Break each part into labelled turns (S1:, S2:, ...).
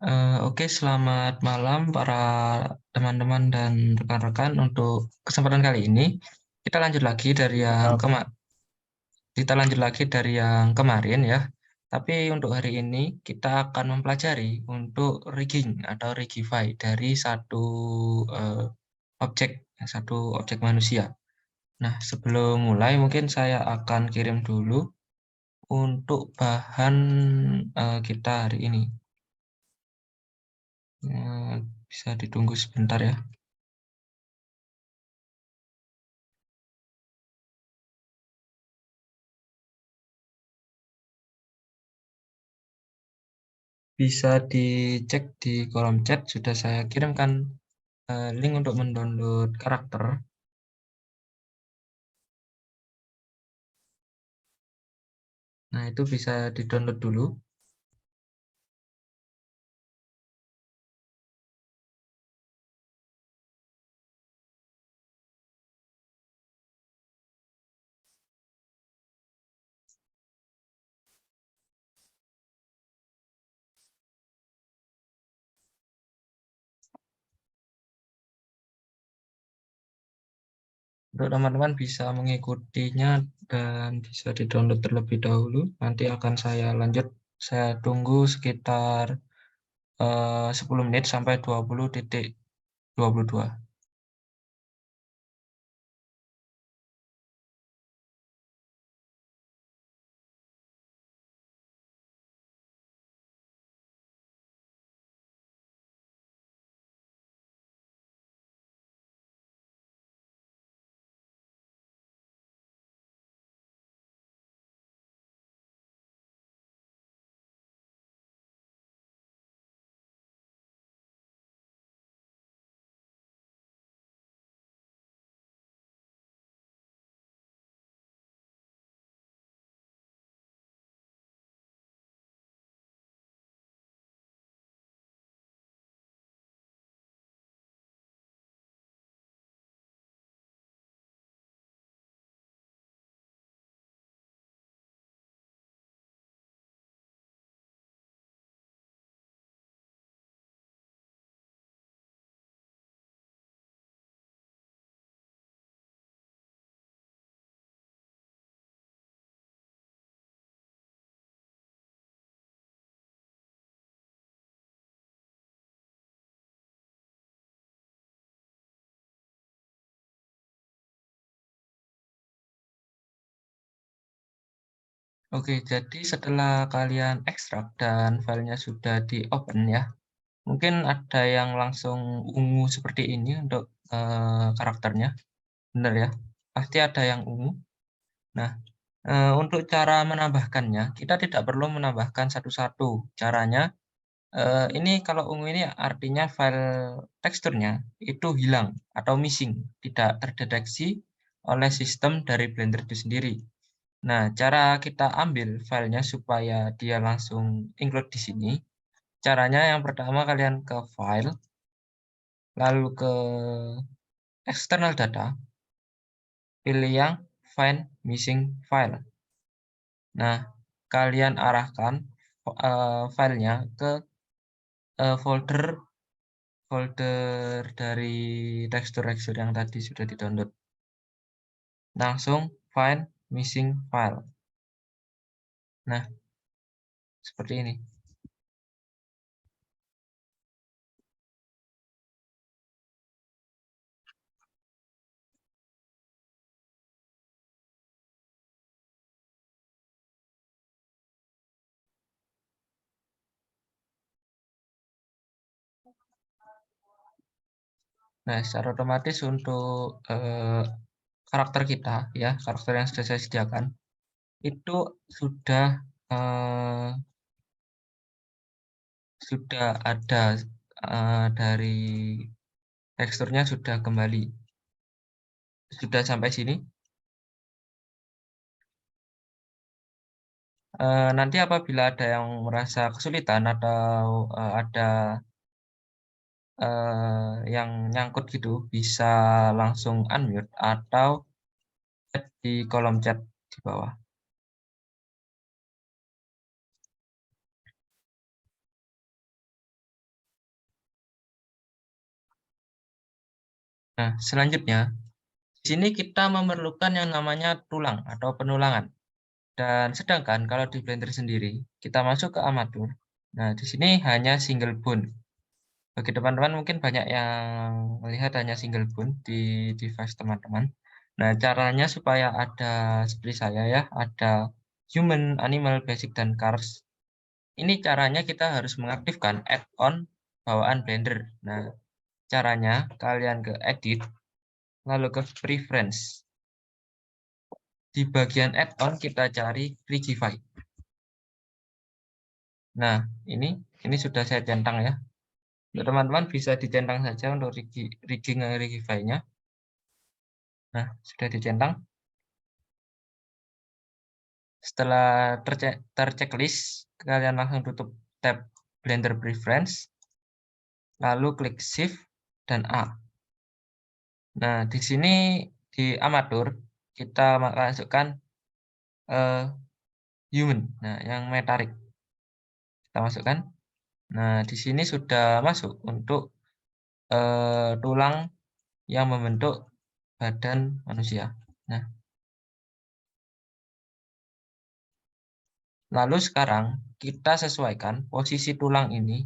S1: Oke, selamat malam para teman-teman dan rekan-rekan. Untuk kesempatan kali ini, kita lanjut lagi dari yang
S2: Siap.
S1: kemarin ya. Tapi untuk hari ini kita akan mempelajari untuk rigging atau rigify dari eh, objek satu objek manusia. Nah, sebelum mulai mungkin saya akan kirim dulu untuk bahan kita hari ini. Bisa ditunggu sebentar ya. Bisa dicek di kolom chat, sudah saya kirimkan link untuk mendownload karakter. Nah, itu bisa di-download dulu. Untuk teman-teman bisa mengikutinya dan bisa di-download terlebih dahulu. Nanti akan saya lanjut. Saya tunggu sekitar 10 menit sampai 20.22. Oke, jadi setelah kalian ekstrak dan filenya sudah di-open ya, mungkin ada yang langsung ungu seperti ini untuk karakternya. Benar ya? Pasti ada yang ungu. Nah, untuk cara menambahkannya, kita tidak perlu menambahkan satu-satu. Caranya, ini kalau ungu ini artinya file teksturnya itu hilang atau missing, tidak terdeteksi oleh sistem dari Blender itu sendiri. Nah, cara kita ambil filenya supaya dia langsung include di sini, caranya yang pertama kalian ke File, lalu ke External Data, pilih yang Find Missing File. Nah, kalian arahkan filenya ke folder dari tekstur-tekstur yang tadi sudah di-download. Langsung find missing file. Nah, seperti ini. Nah, secara otomatis untuk karakter kita, ya, karakter yang sudah saya sediakan, itu eh, sudah ada dari teksturnya sudah kembali. Sudah sampai sini. Nanti apabila ada yang merasa kesulitan atau ada yang nyangkut gitu, bisa langsung unmute atau chat di kolom chat di bawah. Nah, selanjutnya, di sini kita memerlukan yang namanya tulang atau penulangan. Dan sedangkan kalau di Blender sendiri, kita masuk ke Armatur. Nah, di sini hanya single bone. Bagi teman-teman mungkin banyak yang melihat hanya single bone di device teman-teman. Nah, caranya supaya ada seperti saya ya, ada human, animal, basic, dan cars. Ini caranya kita harus mengaktifkan add-on bawaan Blender. Nah, caranya kalian ke edit, lalu ke preference. Di bagian add-on kita cari Rigify. Nah, ini sudah saya centang ya. Untuk teman-teman bisa dicentang saja untuk rigging Rigify-nya. Nah, sudah dicentang. Setelah terchecklist, kalian langsung tutup tab Blender Preference, lalu klik Shift dan A. Nah, di sini di Armatur kita masukkan human. Nah, yang metarik kita masukkan. Nah, di sini sudah masuk untuk tulang yang membentuk badan manusia. Nah, lalu sekarang kita sesuaikan posisi tulang ini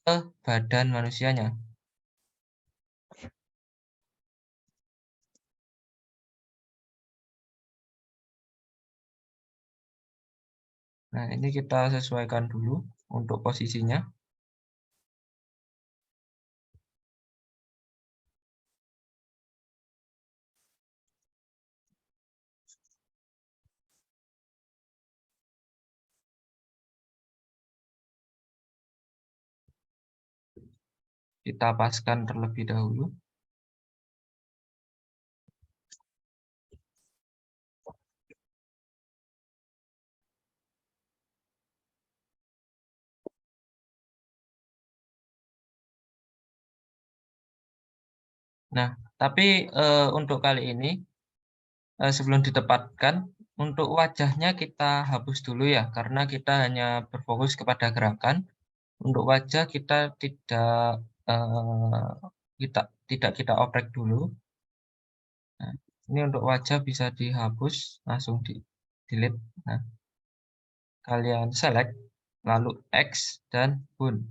S1: ke badan manusianya. Nah, ini kita sesuaikan dulu untuk posisinya. Kita paskan terlebih dahulu. Nah, tapi untuk kali ini sebelum ditempatkan, untuk wajahnya kita hapus dulu ya, karena kita hanya berfokus kepada gerakan. Untuk wajah kita eh, tidak kita oprek dulu. Nah, ini untuk wajah bisa dihapus, langsung di delete. Nah, kalian select, lalu X dan bone.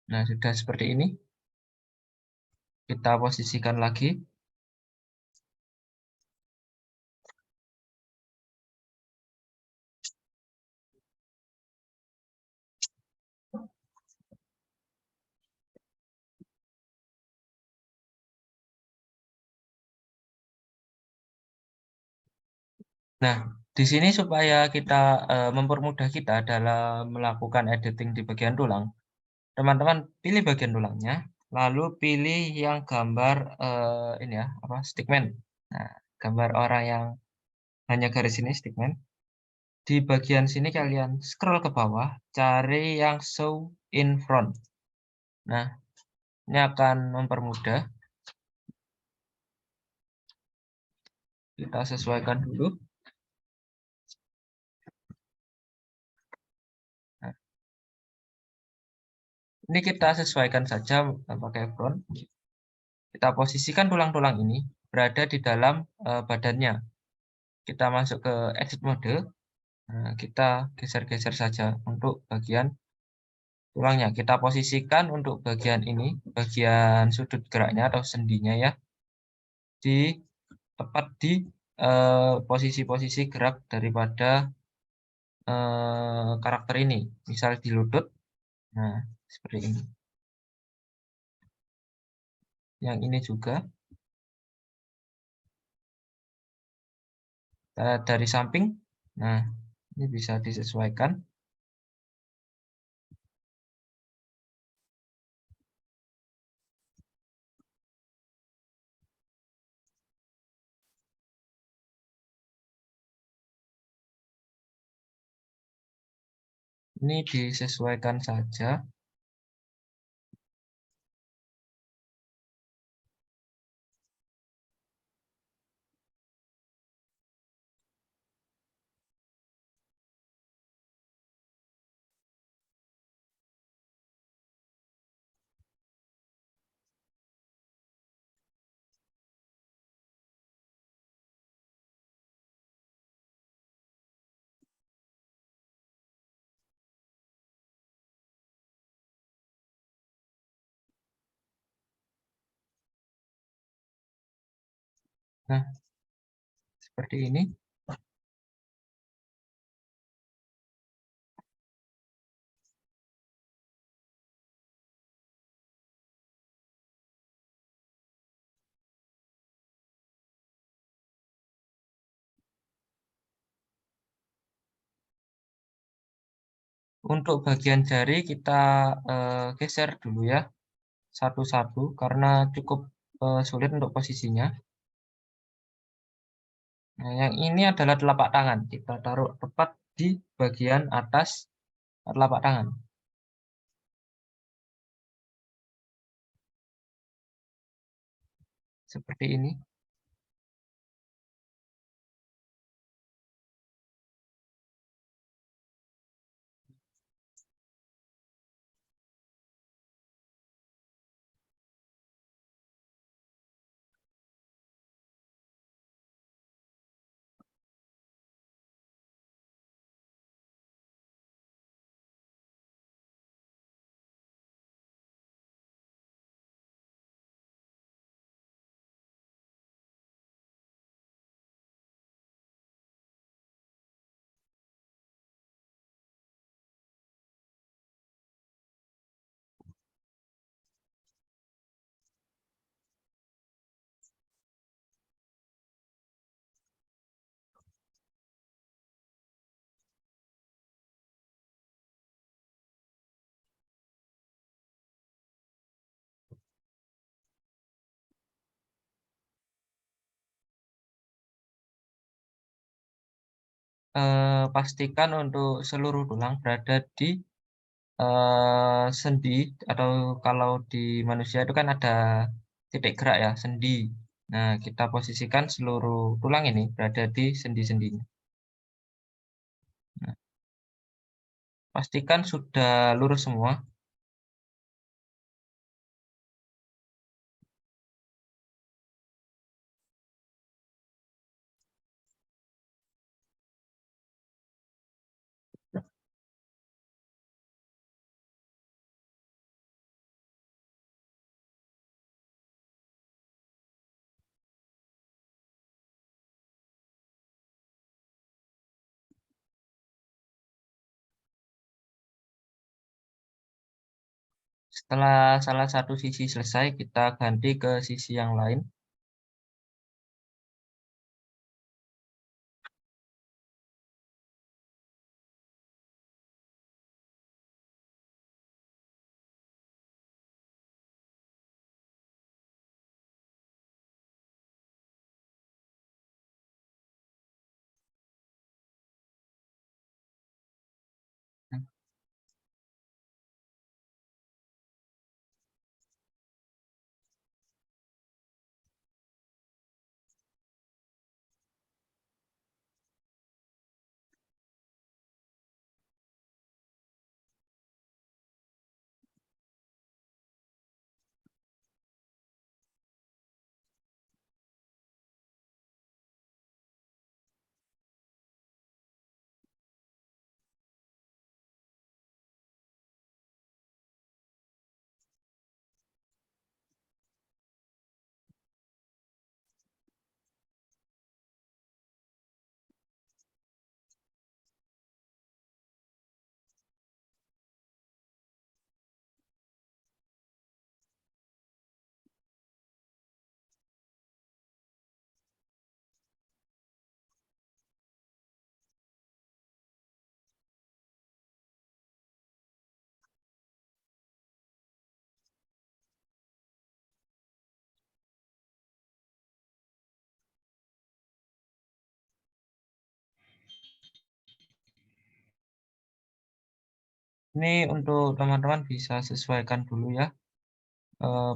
S1: Nah, sudah seperti ini. Kita posisikan lagi. Nah, di sini supaya kita mempermudah kita dalam melakukan editing di bagian tulang, teman-teman pilih bagian tulangnya, lalu pilih yang gambar ini ya, apa stickman. Nah, gambar orang yang hanya garis ini stickman. Di bagian sini kalian scroll ke bawah, cari yang show in front. Nah, ini akan mempermudah. Kita sesuaikan dulu. Nah, ini kita sesuaikan saja pakai front. Kita posisikan tulang-tulang ini berada di dalam badannya. Kita masuk ke edit mode. Nah, kita geser-geser saja untuk bagian tulangnya. Kita posisikan untuk bagian ini, bagian sudut geraknya atau sendinya ya, tepat di posisi-posisi gerak daripada karakter ini. Misal di lutut, nah seperti ini. Yang ini juga dari samping. Nah, ini bisa disesuaikan. Ini disesuaikan saja. Nah, seperti ini. Untuk bagian jari kita, geser dulu ya, satu-satu karena cukup, sulit untuk posisinya. Nah, yang ini adalah telapak tangan, kita taruh tepat di bagian atas telapak tangan, seperti ini. Pastikan untuk seluruh tulang berada di, sendi atau kalau di manusia itu kan ada titik gerak ya, sendi. Nah, kita posisikan seluruh tulang ini berada di sendi-sendinya. Nah, pastikan sudah lurus semua. Setelah salah satu sisi selesai, kita ganti ke sisi yang lain. Ini untuk teman-teman bisa sesuaikan dulu ya,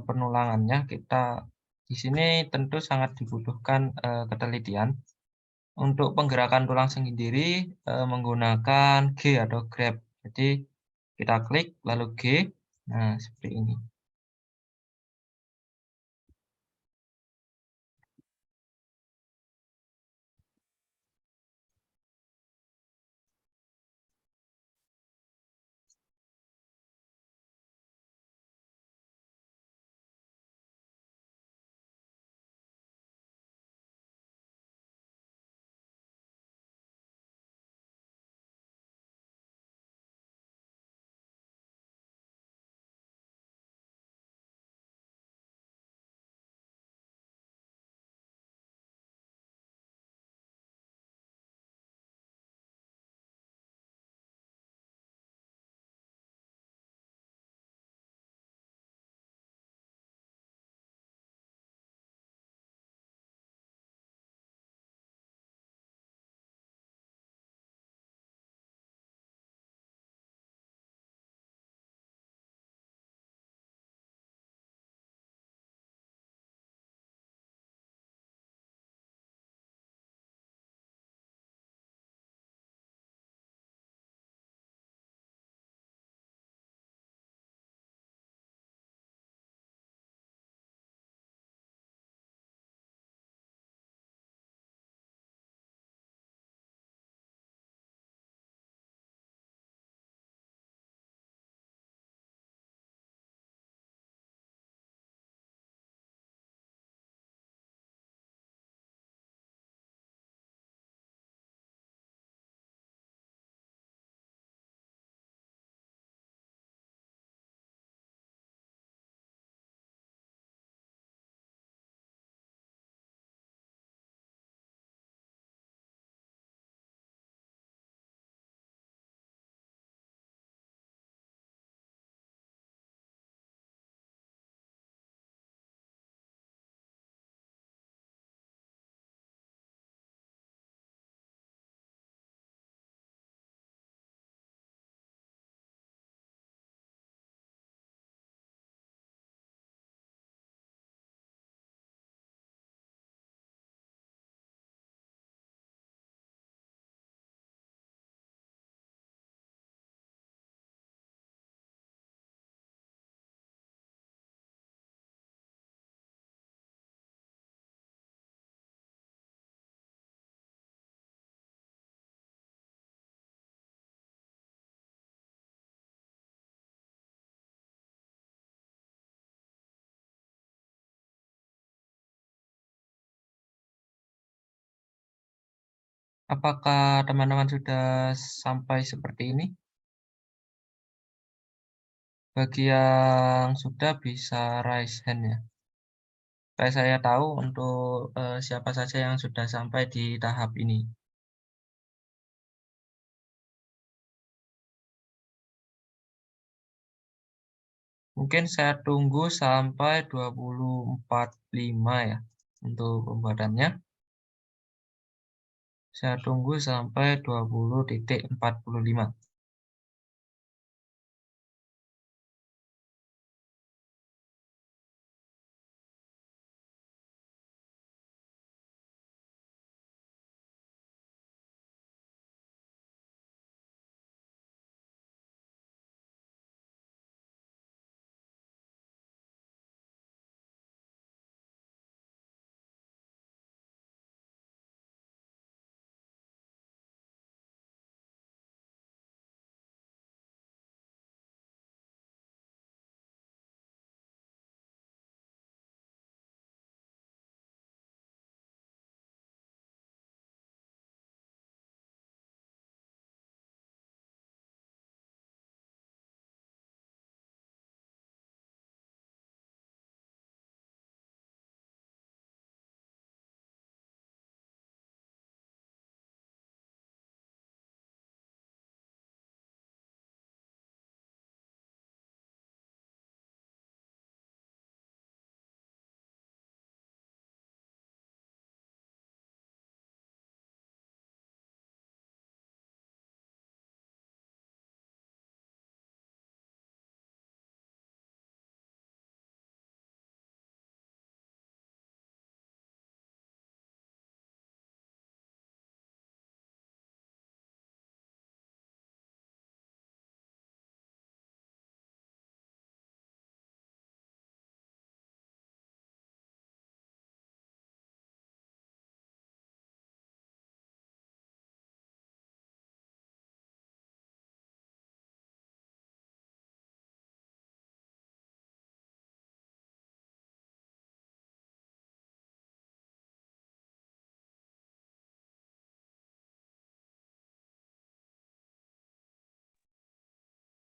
S1: penulangannya. Kita di sini tentu sangat dibutuhkan, ketelitian. Untuk penggerakan tulang sendiri, menggunakan G atau grab. Jadi kita klik lalu G, nah seperti ini. Apakah teman-teman sudah sampai seperti ini? Bagi yang sudah bisa raise hand ya, supaya saya tahu untuk, siapa saja yang sudah sampai di tahap ini. Mungkin saya tunggu sampai 20.45 ya, untuk pembuatannya. Saya tunggu sampai 20.45.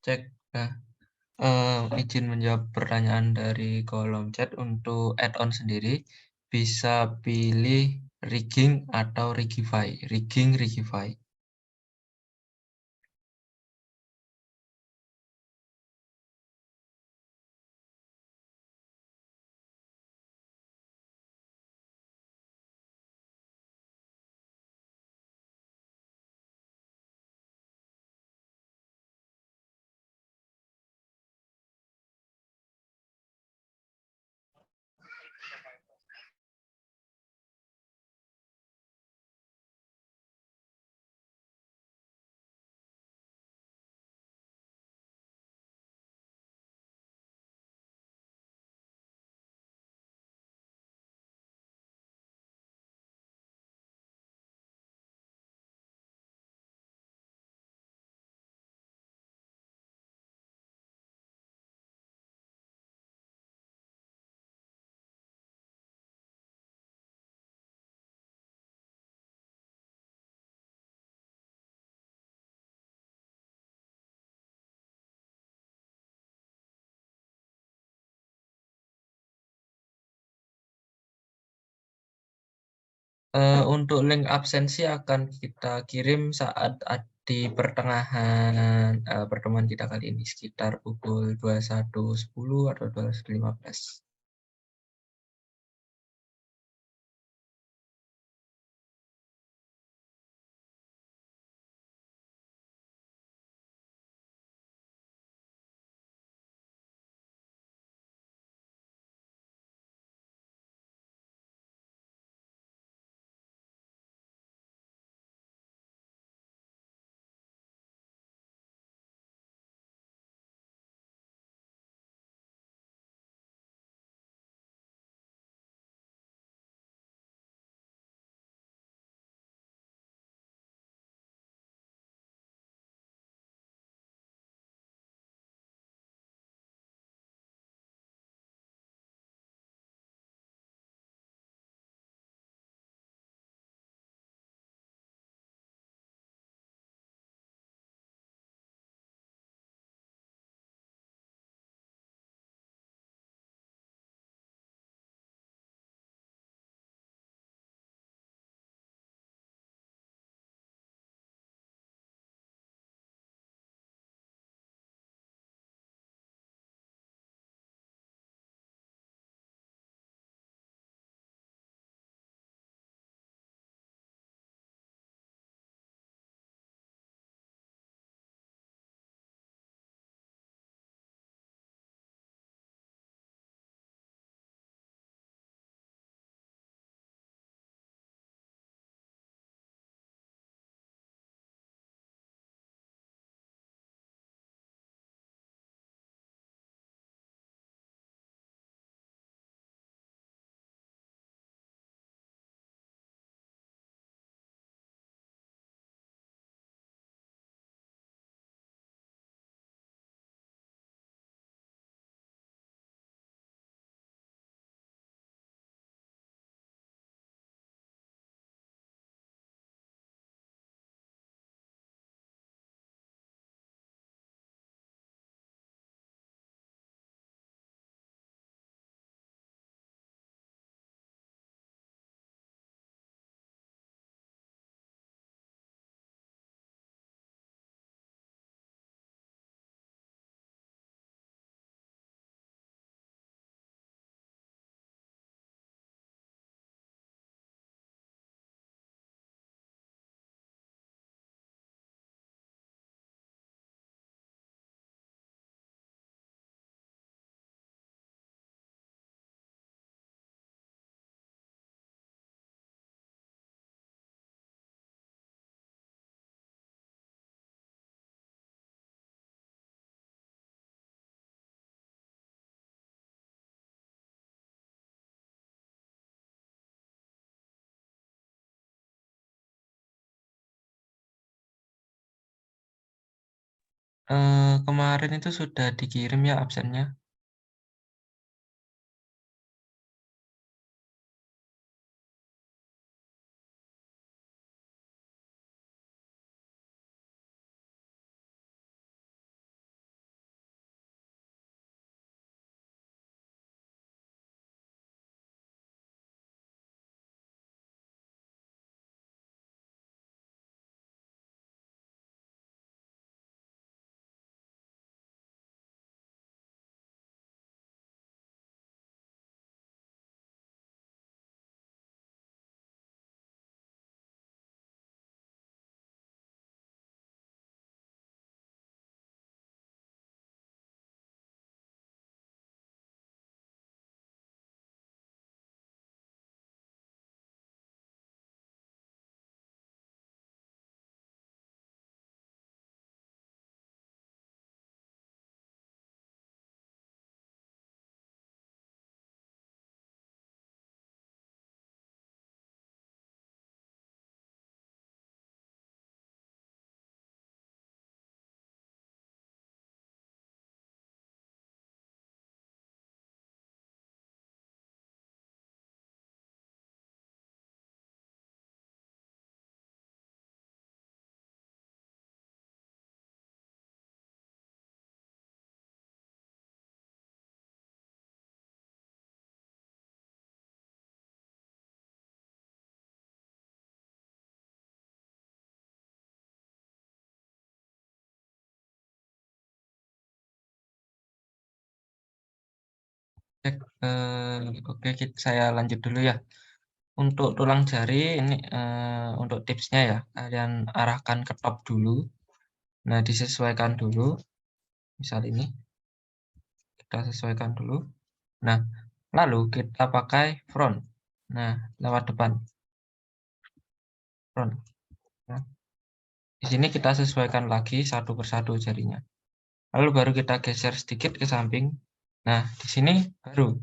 S1: Cek, nah, izin menjawab pertanyaan dari kolom chat. Untuk add-on sendiri, bisa pilih rigging atau rigify. Rigging, rigify. Untuk link absensi akan kita kirim saat di pertengahan, pertemuan kita kali ini, sekitar pukul 21.10 atau 21.15. Kemarin itu sudah dikirim ya absennya. Cek, oke saya lanjut dulu ya. Untuk tulang jari ini, untuk tipsnya ya, kalian arahkan ke top dulu. Nah, disesuaikan dulu, misal ini, kita sesuaikan dulu. Nah, lalu kita pakai front. Nah, lewat depan, front. Nah, di sini kita sesuaikan lagi satu persatu jarinya. Lalu baru kita geser sedikit ke samping. Nah, di sini baru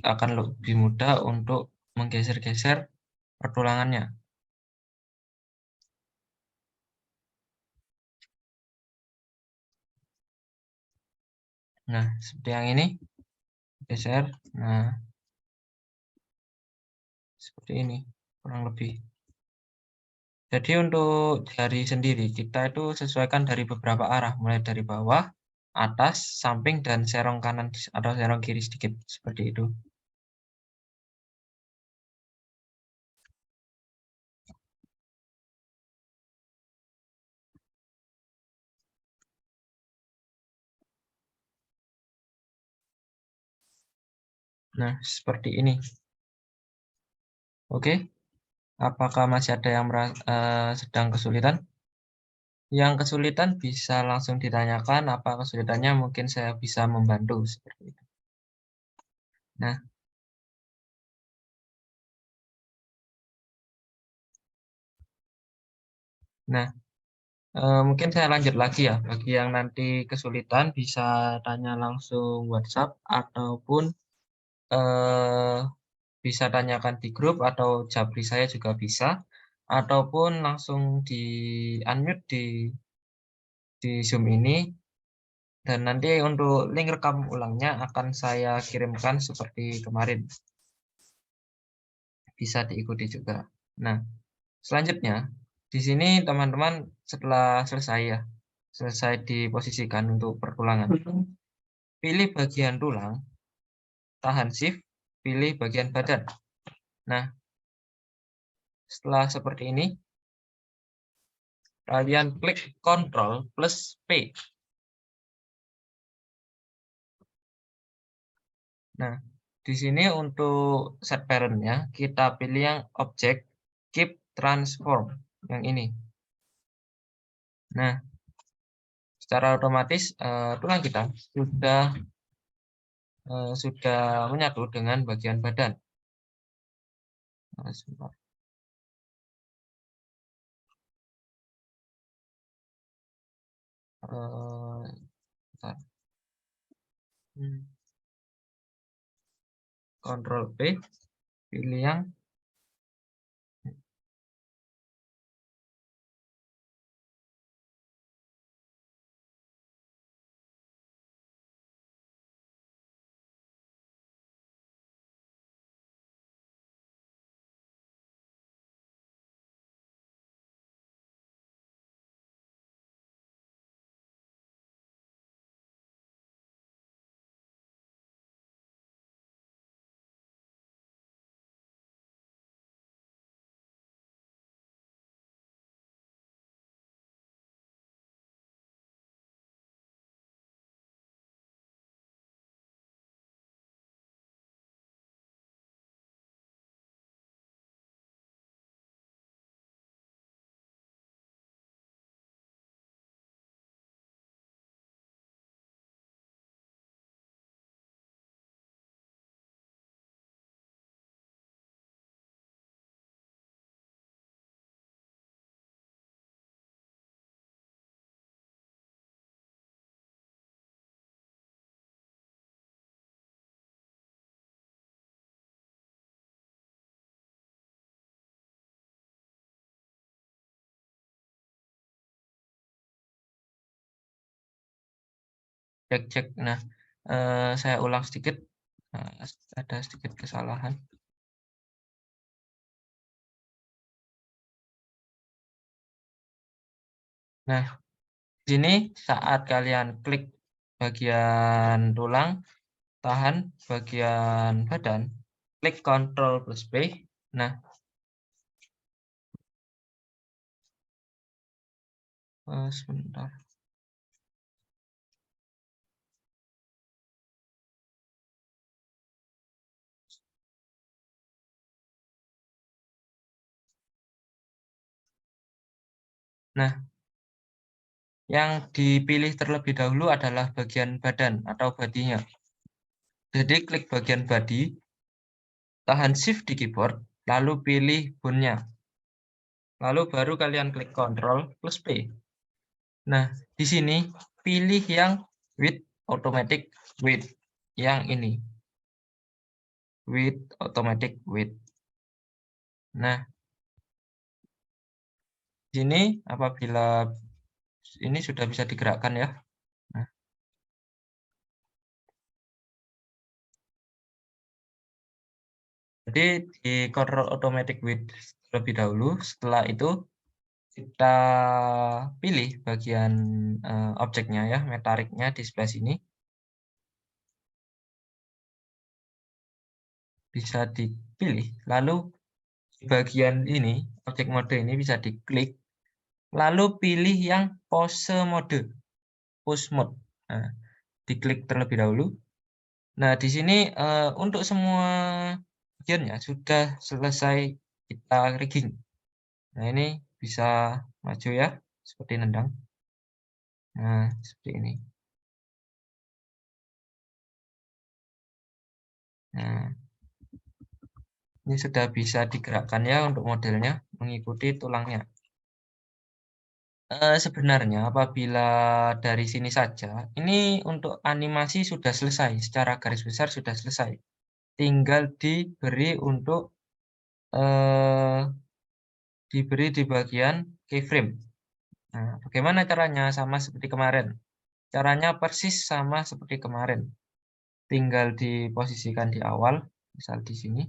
S1: akan lebih mudah untuk menggeser-geser pertulangannya. Nah, seperti yang ini, geser. Nah, seperti ini, kurang lebih. Jadi untuk jari sendiri, kita itu sesuaikan dari beberapa arah, mulai dari bawah, atas, samping, dan serong kanan atau serong kiri sedikit, seperti itu. Nah, seperti ini. Oke, apakah masih ada yang sedang kesulitan? Yang kesulitan bisa langsung ditanyakan, apa kesulitannya mungkin saya bisa membantu, seperti itu. Nah, nah, mungkin saya lanjut lagi ya, bagi yang nanti kesulitan bisa tanya langsung WhatsApp ataupun, eee, bisa tanyakan di grup atau japri saya juga bisa, ataupun langsung di-unmute di Zoom ini, dan nanti untuk link rekam ulangnya akan saya kirimkan seperti kemarin, bisa diikuti juga. Nah, selanjutnya di sini teman-teman setelah selesai ya, selesai diposisikan untuk pertulangan, pilih bagian tulang, tahan shift, pilih bagian badan. Nah, setelah seperti ini, kalian klik Ctrl plus P. Nah, di sini untuk set parent-nya, kita pilih yang objek keep transform, yang ini. Nah, secara otomatis tulang kita sudah menyatu dengan bagian badan. Nah, sebentar. Bentar. Ctrl P, pilih yang cek. Nah, saya ulang sedikit, ada sedikit kesalahan. Nah, di sini saat kalian klik bagian tulang, tahan bagian badan, klik Ctrl plus P. Nah, sebentar. Nah, yang dipilih terlebih dahulu adalah bagian badan atau bodinya. Jadi klik bagian body, tahan Shift di keyboard, lalu pilih bone-nya. Lalu baru kalian klik Ctrl plus P. Nah, di sini pilih yang with automatic width. Yang ini. With automatic width. Nah, di sini apabila ini sudah bisa digerakkan ya. Nah, jadi di Control Automatic Width terlebih dahulu. Setelah itu kita pilih bagian objeknya ya, metariknya di sebelah sini. Bisa dipilih. Lalu di bagian ini, objek mode ini bisa diklik. Lalu pilih yang pose mode, push mode. Nah, diklik terlebih dahulu. Nah, di sini untuk semua bagiannya sudah selesai kita rigging. Nah, ini bisa maju ya, seperti nendang. Nah, seperti ini. Nah, ini sudah bisa digerakkan ya untuk modelnya, mengikuti tulangnya. Sebenarnya apabila dari sini saja, ini untuk animasi sudah selesai, secara garis besar sudah selesai. Tinggal diberi untuk diberi di bagian keyframe. Nah, bagaimana caranya? Sama seperti kemarin. Caranya persis sama seperti kemarin. Tinggal diposisikan di awal, misal di sini.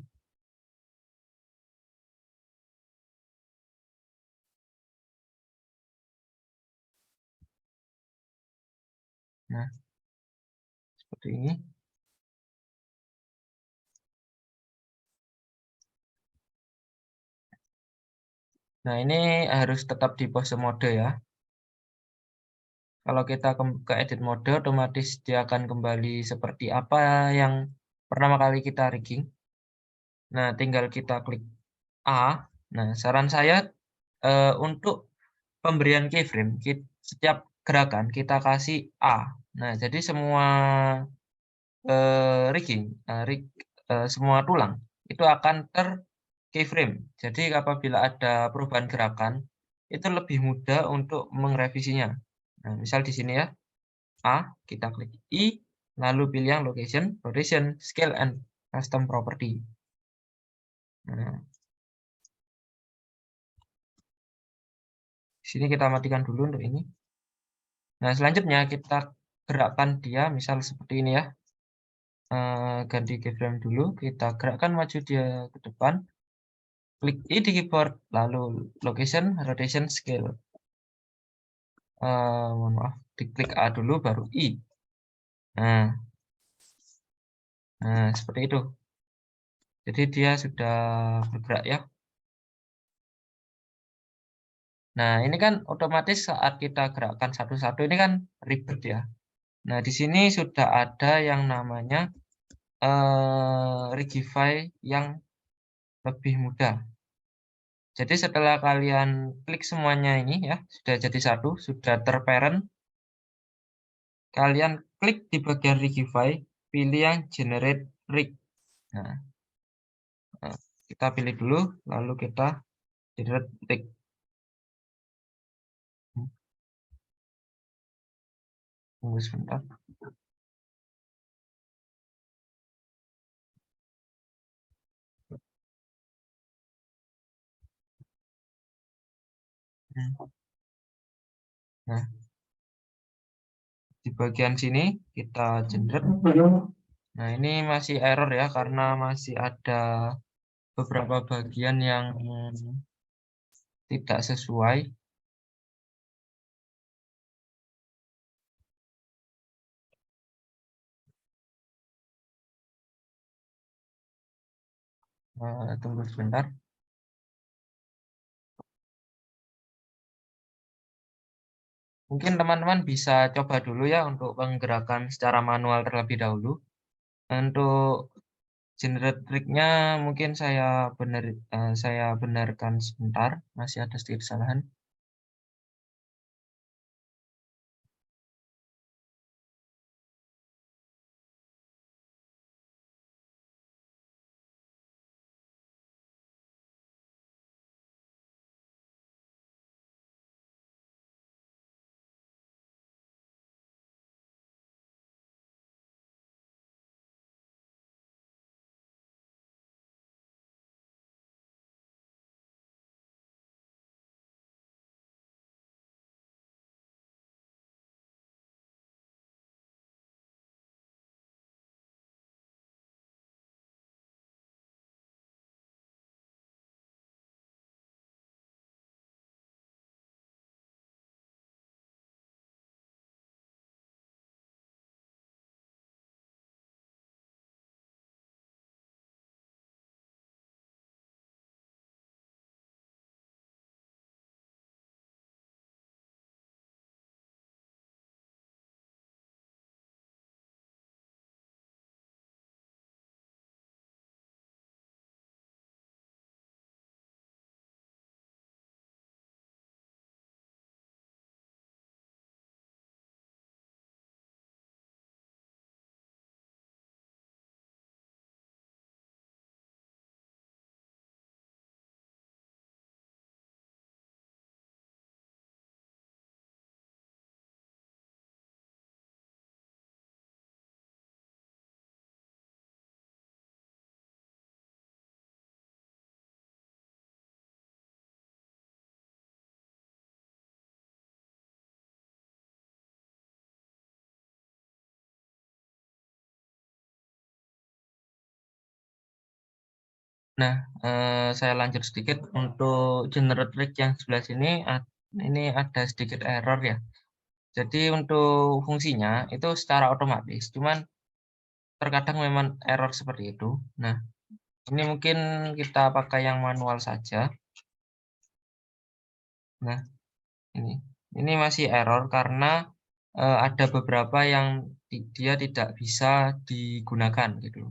S1: Nah, seperti ini. Nah, ini harus tetap di pose mode ya. Kalau kita ke edit mode, otomatis dia akan kembali seperti apa yang pertama kali kita rigging. Nah, tinggal kita klik A. Nah, saran saya untuk pemberian keyframe, setiap gerakan kita kasih A. Nah, jadi semua rigging, semua tulang itu akan keyframe. Jadi apabila ada perubahan gerakan, itu lebih mudah untuk merevisinya. Nah, misal di sini ya, A, kita klik I, lalu pilih yang location, rotation, scale, and custom property. Nah, di sini kita matikan dulu untuk ini. Nah, selanjutnya kita gerakkan dia, misal seperti ini ya. Ganti keyframe dulu, kita gerakkan maju dia ke depan. Klik I di keyboard, lalu location, rotation, scale. Mohon maaf, diklik A dulu, baru I. Nah, seperti itu. Jadi dia sudah bergerak ya. Nah, ini kan otomatis saat kita gerakkan satu-satu ini kan ribet ya. Nah, di sini sudah ada yang namanya Rigify yang lebih mudah. Jadi setelah kalian klik semuanya ini ya, sudah jadi satu, sudah terparent. Kalian klik di bagian Rigify, pilih yang Generate Rig. Nah, kita pilih dulu, lalu kita Generate Rig. Tunggu sebentar. Nah, bagian sini kita generate. Nah, ini masih error ya, karena masih ada beberapa bagian yang tidak sesuai. Tunggu sebentar. Mungkin teman-teman bisa coba dulu ya untuk penggerakan secara manual terlebih dahulu. Untuk generate triknya mungkin saya benarkan sebentar, masih ada sedikit kesalahan. Nah, saya lanjut sedikit untuk generate trik yang sebelah sini. Ini ada sedikit error ya. Jadi untuk fungsinya itu secara otomatis, cuman terkadang memang error seperti itu. Nah, ini mungkin kita pakai yang manual saja. Nah, ini masih error karena ada beberapa yang dia tidak bisa digunakan gitu.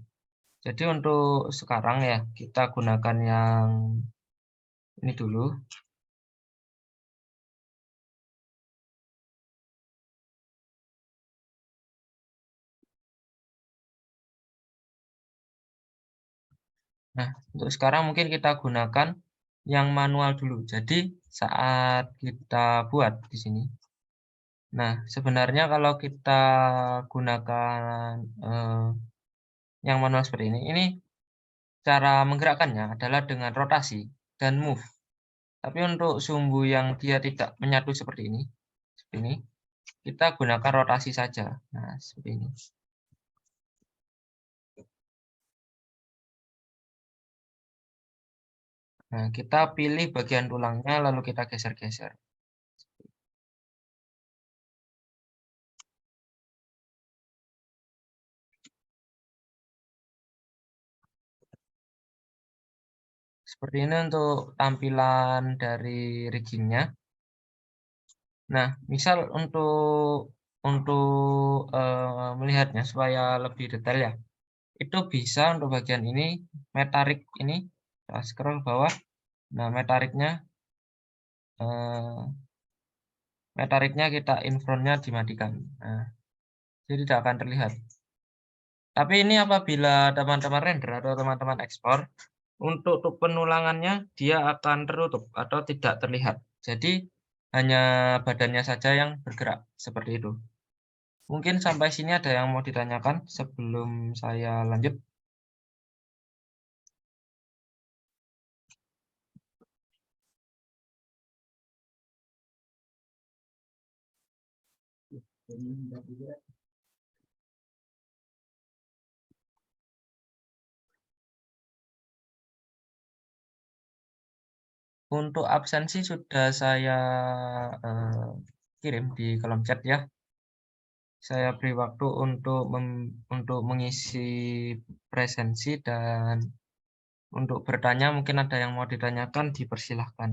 S1: Jadi untuk sekarang ya kita gunakan yang ini dulu. Nah, untuk sekarang mungkin kita gunakan yang manual dulu. Jadi saat kita buat di sini. Nah, sebenarnya kalau kita gunakan yang manual seperti ini cara menggerakkannya adalah dengan rotasi dan move. Tapi untuk sumbu yang dia tidak menyatu seperti ini, kita gunakan rotasi saja. Nah, seperti ini. Nah, kita pilih bagian tulangnya, lalu kita geser-geser. Seperti ini untuk tampilan dari riggingnya. Nah, misal untuk melihatnya supaya lebih detail ya, itu bisa untuk bagian ini, metarik ini, kita scroll bawah. Nah, metariknya kita infront-nya dimatikan. Nah, jadi tidak akan terlihat. Tapi ini apabila teman-teman render atau teman-teman ekspor, untuk penulangannya dia akan tertutup atau tidak terlihat. Jadi hanya badannya saja yang bergerak seperti itu. Mungkin sampai sini ada yang mau ditanyakan sebelum saya lanjut. Untuk absensi sudah saya, kirim di kolom chat ya. Saya beri waktu untuk mengisi presensi dan untuk bertanya mungkin ada yang mau ditanyakan dipersilahkan.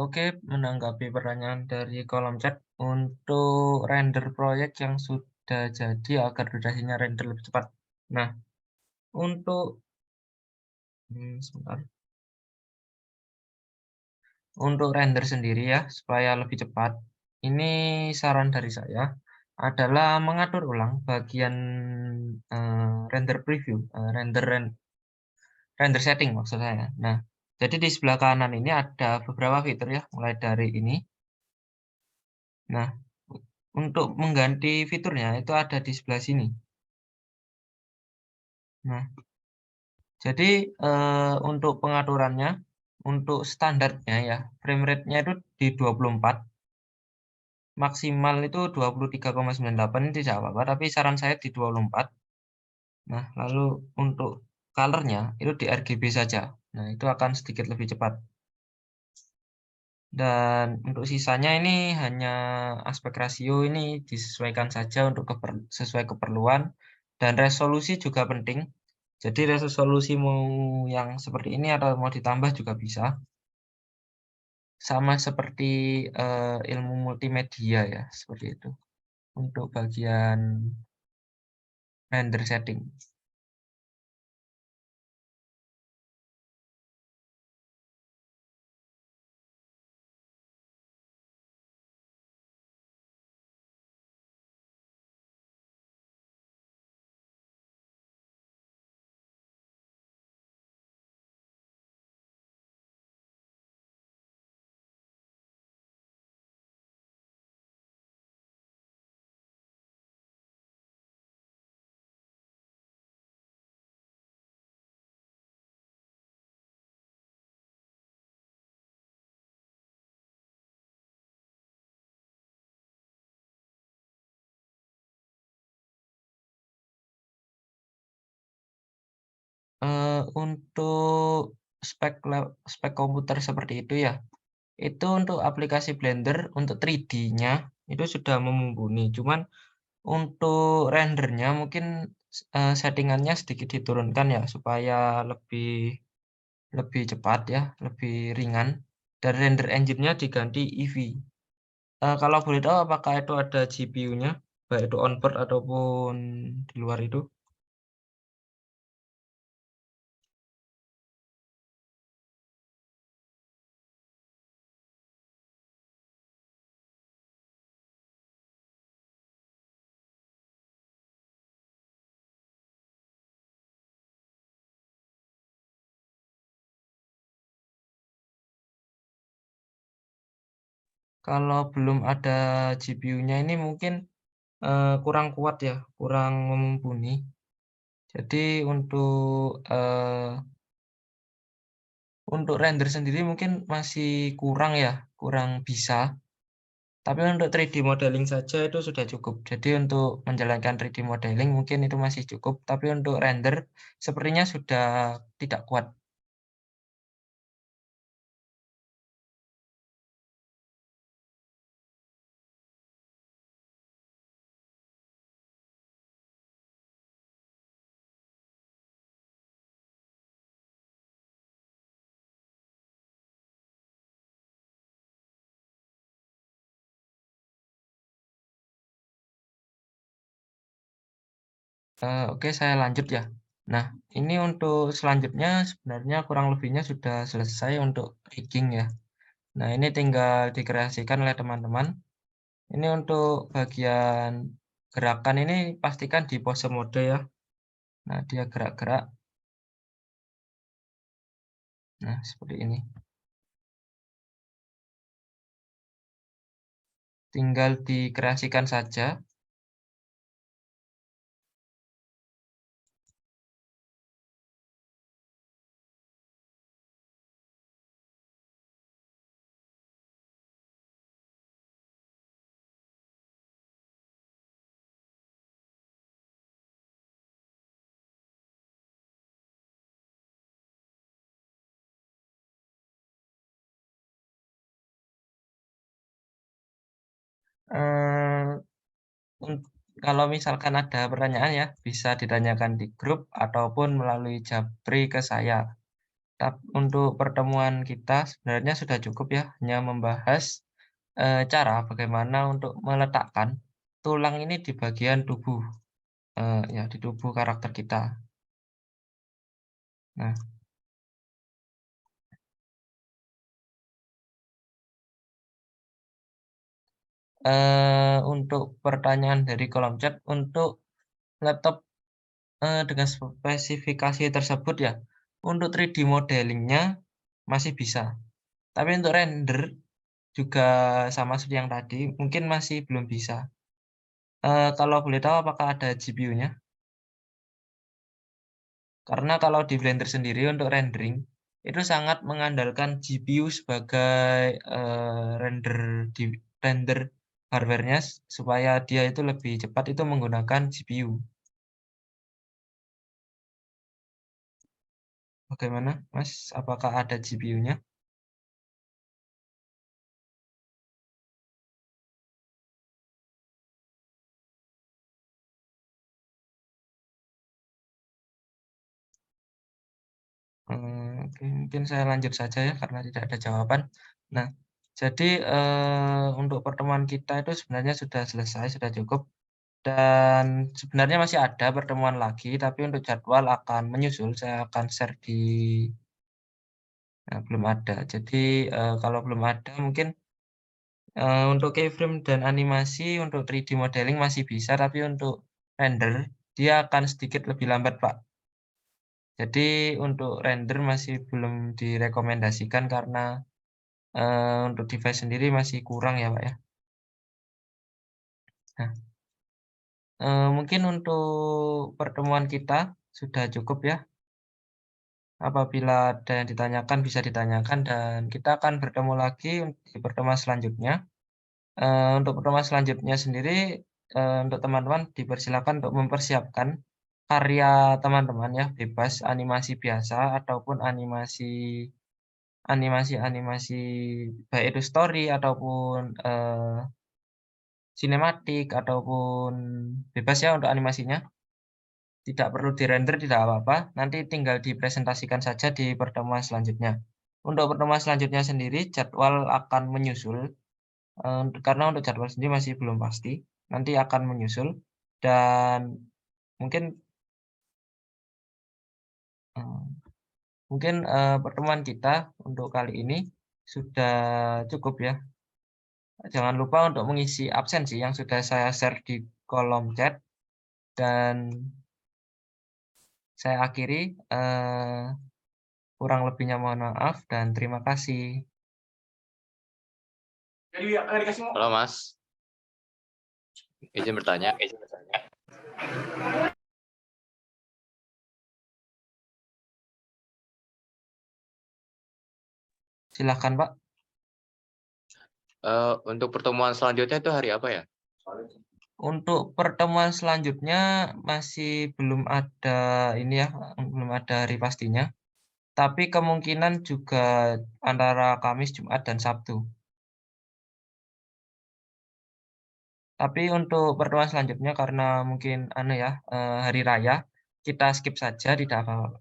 S1: Oke, menanggapi pertanyaan dari kolom chat, untuk render proyek yang sudah jadi agar durasinya render lebih cepat. Nah, untuk sebentar. Untuk render sendiri ya, supaya lebih cepat, ini saran dari saya adalah mengatur ulang bagian, render preview, render setting maksud saya. Nah, jadi di sebelah kanan ini ada beberapa fitur ya, mulai dari ini. Nah, untuk mengganti fiturnya itu ada di sebelah sini. Nah, jadi, untuk pengaturannya, untuk standarnya ya, frame rate-nya itu di 24, maksimal itu 23,98 ini tidak apa-apa, tapi saran saya di 24. Nah, lalu untuk color-nya itu di RGB saja. Nah, itu akan sedikit lebih cepat. Dan untuk sisanya ini hanya aspek rasio ini disesuaikan saja untuk sesuai keperluan, dan resolusi juga penting. Jadi resolusi mau yang seperti ini atau mau ditambah juga bisa. Sama seperti, ilmu multimedia ya, seperti itu, untuk bagian render setting. Untuk spek komputer seperti itu ya, itu untuk aplikasi Blender untuk 3D-nya itu sudah mumpuni, cuman untuk rendernya mungkin settingannya sedikit diturunkan ya, supaya lebih lebih cepat ya, lebih ringan, dan render engine-nya diganti Eevee. Kalau boleh tahu apakah itu ada GPU-nya, baik itu onboard ataupun di luar itu? Kalau belum ada GPU-nya ini mungkin, kurang kuat ya, kurang mumpuni. Jadi untuk render sendiri mungkin masih kurang ya, kurang bisa. Tapi untuk 3D modeling saja itu sudah cukup. Jadi untuk menjalankan 3D modeling mungkin itu masih cukup, tapi untuk render sepertinya sudah tidak kuat. Oke, saya lanjut ya. Nah, ini untuk selanjutnya sebenarnya kurang lebihnya sudah selesai untuk rigging ya. Nah, ini tinggal dikreasikan oleh teman-teman. Ini untuk bagian gerakan ini pastikan di pose mode ya. Nah, dia gerak-gerak. Nah, seperti ini. Tinggal dikreasikan saja. Eh, Kalau misalkan ada pertanyaan ya, bisa ditanyakan di grup ataupun melalui japri ke saya. Untuk pertemuan kita sebenarnya sudah cukup ya, hanya membahas cara bagaimana untuk meletakkan tulang ini di bagian tubuh, ya di tubuh karakter kita. Nah, untuk pertanyaan dari kolom chat, untuk laptop dengan spesifikasi tersebut ya, untuk 3D modeling-nya masih bisa, tapi untuk render juga sama seperti yang tadi, mungkin masih belum bisa. Kalau boleh tahu apakah ada GPU-nya? Karena kalau di Blender sendiri untuk rendering, itu sangat mengandalkan GPU sebagai, render hardware-nya supaya dia itu lebih cepat itu menggunakan GPU. Bagaimana Mas, apakah ada GPU-nya? Oke, mungkin saya lanjut saja ya karena tidak ada jawaban. Nah, jadi, untuk pertemuan kita itu sebenarnya sudah selesai, sudah cukup, dan sebenarnya masih ada pertemuan lagi, tapi untuk jadwal akan menyusul, saya akan share di belum ada. Jadi, kalau belum ada mungkin, untuk keyframe dan animasi untuk 3D modeling masih bisa, tapi untuk render, dia akan sedikit lebih lambat, Pak. Jadi untuk render masih belum direkomendasikan karena untuk device sendiri masih kurang ya, Pak, ya. Nah, mungkin untuk pertemuan kita sudah cukup ya. Apabila ada yang ditanyakan bisa ditanyakan dan kita akan bertemu lagi di pertemuan selanjutnya. Untuk pertemuan selanjutnya sendiri, untuk teman-teman dipersilakan untuk mempersiapkan karya teman-teman ya, bebas animasi biasa ataupun animasi baik itu story ataupun, sinematik ataupun bebas ya untuk animasinya. Tidak perlu di-render, tidak apa-apa, nanti tinggal dipresentasikan saja di pertemuan selanjutnya. Untuk pertemuan selanjutnya sendiri jadwal akan menyusul, karena untuk jadwal sendiri masih belum pasti, nanti akan menyusul dan mungkin, eee, pertemuan kita untuk kali ini sudah cukup ya. Jangan lupa untuk mengisi absensi yang sudah saya share di kolom chat dan saya akhiri, kurang lebihnya mohon maaf dan terima kasih.
S2: Halo Mas, izin bertanya.
S1: Silahkan Pak.
S2: Untuk pertemuan selanjutnya itu hari apa ya?
S1: Untuk pertemuan selanjutnya masih belum ada ini ya, belum ada hari pastinya, tapi kemungkinan juga antara Kamis, Jumat, dan Sabtu. Tapi untuk pertemuan selanjutnya karena mungkin anu ya, hari raya, kita skip saja tidak apa-apa.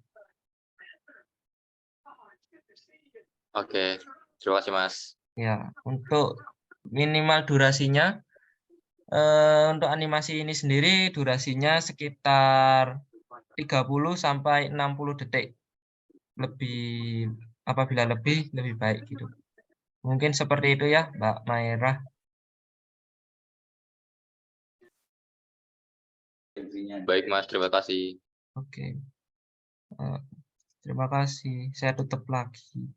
S2: Oke, terima kasih Mas.
S1: Ya, untuk minimal durasinya, untuk animasi ini sendiri durasinya sekitar 30 sampai 60 detik. Apabila lebih baik gitu. Mungkin seperti itu ya, Mbak Mairah.
S2: Baik Mas, terima kasih.
S1: Oke, eee, terima kasih. Saya tutup lagi.